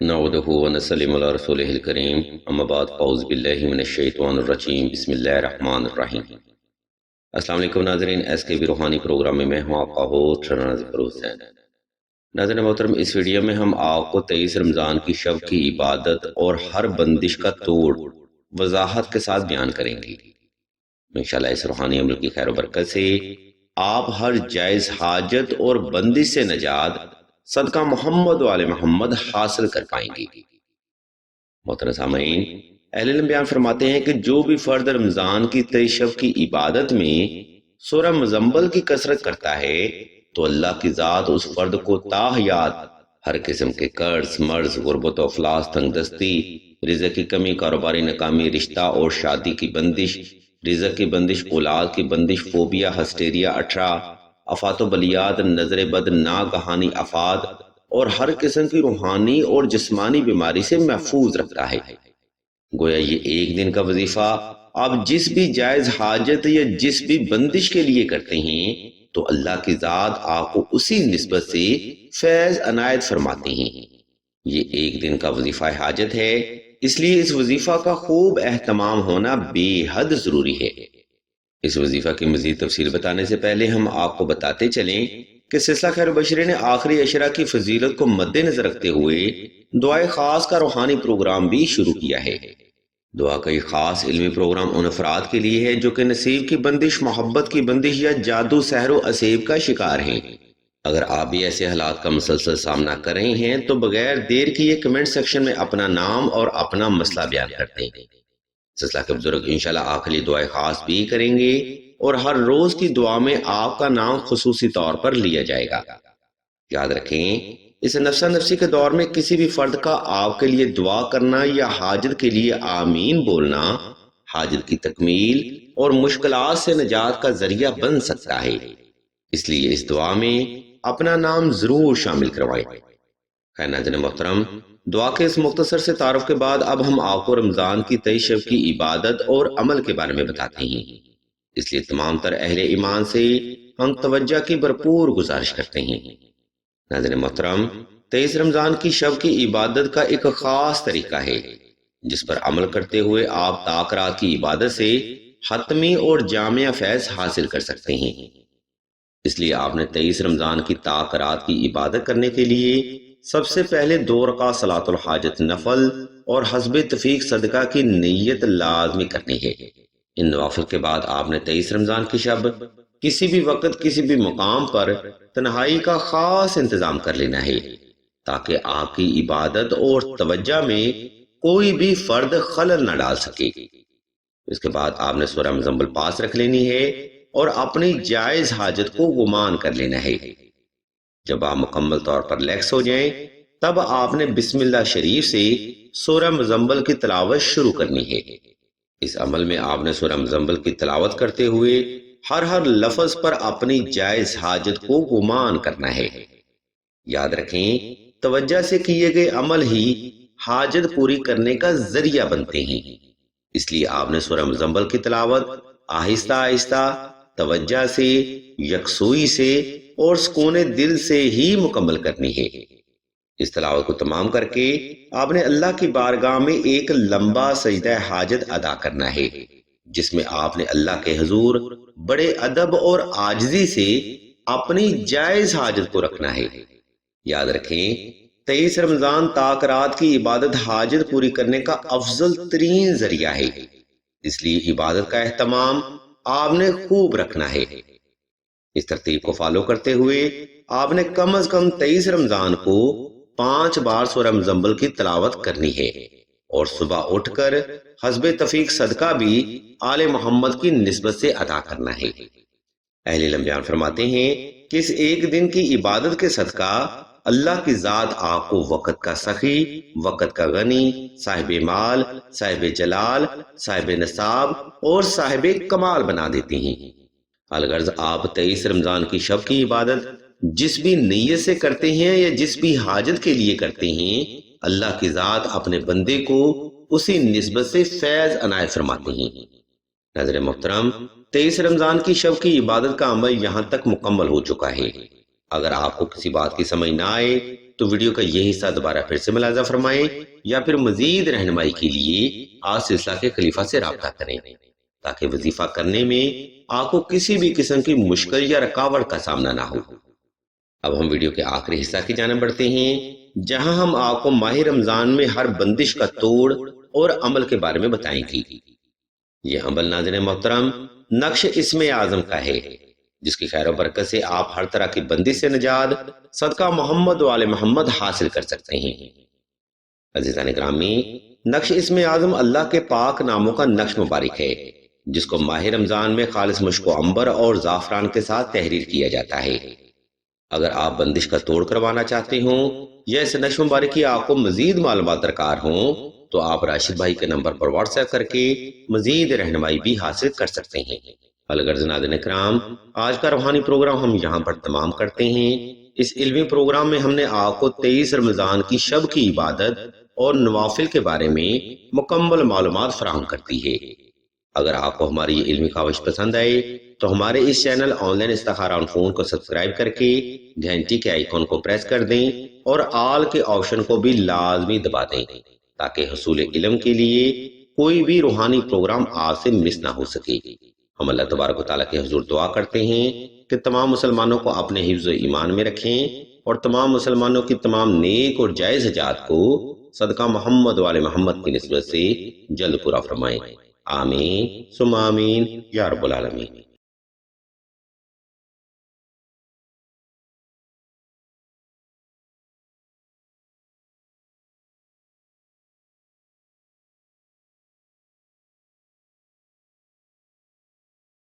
نعوذ ونسلم علی رسولہ الکریم اما بعد فاعوذ باللہ من الشیطان الرجیم بسم اللہ الرحمن الرحیم۔ السلام علیکم ناظرین، ایس کے بی روحانی پروگرام میں ہوں آپ کا ہوسٹ ظفر حسین۔ ناظرین محترم، اس ویڈیو میں ہم آپ کو 23 رمضان کی شب کی عبادت اور ہر بندش کا توڑ وضاحت کے ساتھ بیان کریں گے۔ انشاءاللہ اس روحانی عمل کی خیر و برکت سے آپ ہر جائز حاجت اور بندش سے نجات صدقہ محمد و آل محمد حاصل کر پائیں گے۔ محترم سامعین، اہل علم بیان فرماتے ہیں کہ جو بھی فرد رمضان کی 23 شب کی عبادت میں سورہ مزمل کی کثرت کرتا ہے تو اللہ کی ذات اس فرد کو تا حیات ہر قسم کے قرض، مرض، غربت و افلاس، تنگ دستی، رزق کی کمی، کاروباری ناکامی، رشتہ اور شادی کی بندش، رزق کی بندش، اولاد کی بندش، فوبیا، ہسٹیریا، اٹھرا، آفات و بلیات، نظر بد، ناگہانی آفات اور ہر قسم کی روحانی اور جسمانی بیماری سے محفوظ رکھتا ہے۔ گویا یہ ایک دن کا وظیفہ آپ جس بھی جائز حاجت یا جس بھی بندش کے لیے کرتے ہیں تو اللہ کی ذات آپ کو اسی نسبت سے فیض عنایت فرماتے ہیں۔ یہ ایک دن کا وظیفہ حاجت ہے، اس لیے اس وظیفہ کا خوب اہتمام ہونا بے حد ضروری ہے۔ اس وظیفہ کی مزید تفصیل بتانے سے پہلے ہم آپ کو بتاتے چلیں کہ سلسلہ خیر بشری نے آخری عشرہ کی فضیلت کو مد نظر رکھتے ہوئے دعائے خاص کا روحانی پروگرام بھی شروع کیا ہے۔ دعا کا یہ خاص علمی پروگرام ان افراد کے لیے ہے جو کہ نصیب کی بندش، محبت کی بندش یا جادو، سحر و عصیب کا شکار ہیں۔ اگر آپ بھی ایسے حالات کا مسلسل سامنا کر رہے ہیں تو بغیر دیر کیے کمنٹ سیکشن میں اپنا نام اور اپنا مسئلہ بیان کرتے ہیں۔ سلسلہ کے بزرگ انشاءاللہ آپ کے لیے دعائے خاص بھی کریں گے اور ہر روز کی دعا میں آپ کا نام خصوصی طور پر لیا جائے گا۔ یاد رکھیں، اس نفسا نفسی کے دور میں کسی بھی فرد کا آپ کے لیے دعا کرنا یا حاجت کے لیے آمین بولنا حاجت کی تکمیل اور مشکلات سے نجات کا ذریعہ بن سکتا ہے، اس لیے اس دعا میں اپنا نام ضرور شامل کروائیں۔ خیر ناظرین محترم، دعا کے اس مختصر سے تعارف کے بعد اب ہم آپ کو رمضان کی 23 شب کی عبادت اور عمل کے بارے میں بتاتے ہیں، اس لیے تمام تر اہل ایمان سے ہم توجہ کی بھرپور گزارش کرتے ہیں۔ ناظرین محترم، 23 رمضان کی شب کی عبادت کا ایک خاص طریقہ ہے جس پر عمل کرتے ہوئے آپ طاق رات کی عبادت سے حتمی اور جامع فیض حاصل کر سکتے ہیں۔ اس لیے آپ نے 23 رمضان کی طاق رات کی عبادت کرنے کے لیے سب سے پہلے 2 رکعت صلاۃ الحاجت نفل اور حسب تفیق صدقہ کی نیت لازمی کرنی ہے۔ ان نوافل کے بعد آپ نے 23 رمضان کی شب کسی بھی وقت کسی بھی مقام پر تنہائی کا خاص انتظام کر لینا ہے تاکہ آپ کی عبادت اور توجہ میں کوئی بھی فرد خلل نہ ڈال سکے۔ اس کے بعد آپ نے سورہ مزمل پاس رکھ لینی ہے اور اپنی جائز حاجت کو گمان کر لینا ہے۔ جب آپ مکمل طور پر لیکس ہو جائیں تب آپ نے بسم اللہ شریف سے سورہ مزمل کی تلاوت شروع کرنی ہے۔ اس عمل میں آپ نے سورہ مزمل کی تلاوت کرتے ہوئے ہر لفظ پر اپنی جائز حاجت کو گمان کرنا ہے۔ یاد رکھیں، توجہ سے کیے گئے عمل ہی حاجت پوری کرنے کا ذریعہ بنتے ہیں، اس لیے آپ نے سورہ مزمل کی تلاوت آہستہ آہستہ، توجہ سے، یکسوئی سے اور سکون دل سے ہی مکمل کرنی ہے۔ اس تلاوت کو تمام کر کے آپ نے اللہ کی بارگاہ میں ایک لمبا سجدہ حاجت ادا کرنا ہے جس میں آپ نے اللہ کے حضور بڑے ادب اور عاجزی سے اپنی جائز حاجت کو رکھنا ہے۔ یاد رکھیں، 23 رمضان طاق رات کی عبادت حاجت پوری کرنے کا افضل ترین ذریعہ ہے، اس لیے عبادت کا اہتمام آپ نے خوب رکھنا ہے۔ اس ترتیب کو فالو کرتے ہوئے آپ نے کم از کم 23 رمضان کو 5 بار سورہ مزمل کی تلاوت کرنی ہے اور صبح اٹھ کر حسب تفیق صدقہ بھی آل محمد کی نسبت سے ادا کرنا ہے۔ اہل علم بیان فرماتے ہیں کہ اس ایک دن کی عبادت کے صدقہ اللہ کی ذات آپ کو وقت کا سخی، وقت کا غنی، صاحب مال، صاحب جلال، صاحب نصاب اور صاحب کمال بنا دیتے ہیں۔ الغرض آپ 23 رمضان کی شب کی عبادت جس بھی نیت سے کرتے ہیں یا جس بھی حاجت کے لیے کرتے ہیں، اللہ کی ذات اپنے بندے کو اسی نسبت سے فیض عنایت فرماتے ہیں۔ ناظرین محترم، 23 رمضان کی شب کی عبادت کا عمل یہاں تک مکمل ہو چکا ہے۔ اگر آپ کو کسی بات کی سمجھ نہ آئے تو ویڈیو کا یہ حصہ دوبارہ پھر سے ملاحظہ فرمائیں یا پھر مزید رہنمائی کے لیے آج سلسلہ کے خلیفہ سے رابطہ کریں تاکہ وظیفہ کرنے میں آپ کو کسی بھی قسم کی مشکل یا رکاوٹ کا سامنا نہ ہو۔ اب ہم ویڈیو کے آخری حصہ کی جانب بڑھتے ہیں، جہاں ہم آپ کو ماہ رمضان میں ہر بندش کا توڑ اور عمل کے بارے میں بتائیں گے۔ یہ عمل ناظرین محترم نقش اسم اعظم کا ہے، جس کی خیر و برکت سے آپ ہر طرح کی بندش سے نجات صدقہ محمد و آل محمد حاصل کر سکتے ہیں۔ عزیزان گرامی، نقش اسم اعظم اللہ کے پاک ناموں کا نقش مبارک ہے، جس کو ماہ رمضان میں خالص مشک و عنبر اور زعفران کے ساتھ تحریر کیا جاتا ہے۔ اگر آپ بندش کا توڑ کروانا چاہتے ہوں یا اس نقش مبارک کی آپ کو مزید معلومات درکار ہوں تو آپ راشد بھائی کے نمبر پر واٹس ایپ کر کے مزید رہنمائی بھی حاصل کر سکتے ہیں۔ الغرض ناظرین کرام، آج کا روحانی پروگرام ہم یہاں پر تمام کرتے ہیں۔ اس علمی پروگرام میں ہم نے آپ کو 23 رمضان کی شب کی عبادت اور نوافل کے بارے میں مکمل معلومات فراہم کرتی ہے۔ اگر آپ کو ہماری یہ علمی کاوش پسند آئے تو ہمارے اس چینل آن لائن استخارہ آن فون کو سبسکرائب کر کے گھنٹی کے آئیکن کو پریس کر دیں اور آل کے آپشن کو بھی لازمی دبا دیں تاکہ حصول علم کے لیے کوئی بھی روحانی پروگرام آپ سے مس نہ ہو سکے۔ ہم اللہ تبارک و تعالیٰ کے حضور دعا کرتے ہیں کہ تمام مسلمانوں کو اپنے حفظ و ایمان میں رکھیں اور تمام مسلمانوں کی تمام نیک اور جائز حاجات کو صدقہ محمد و آل محمد کی نسبت سے جلد پورا فرمائیں۔ آمین ثم آمین یا رب العالمین۔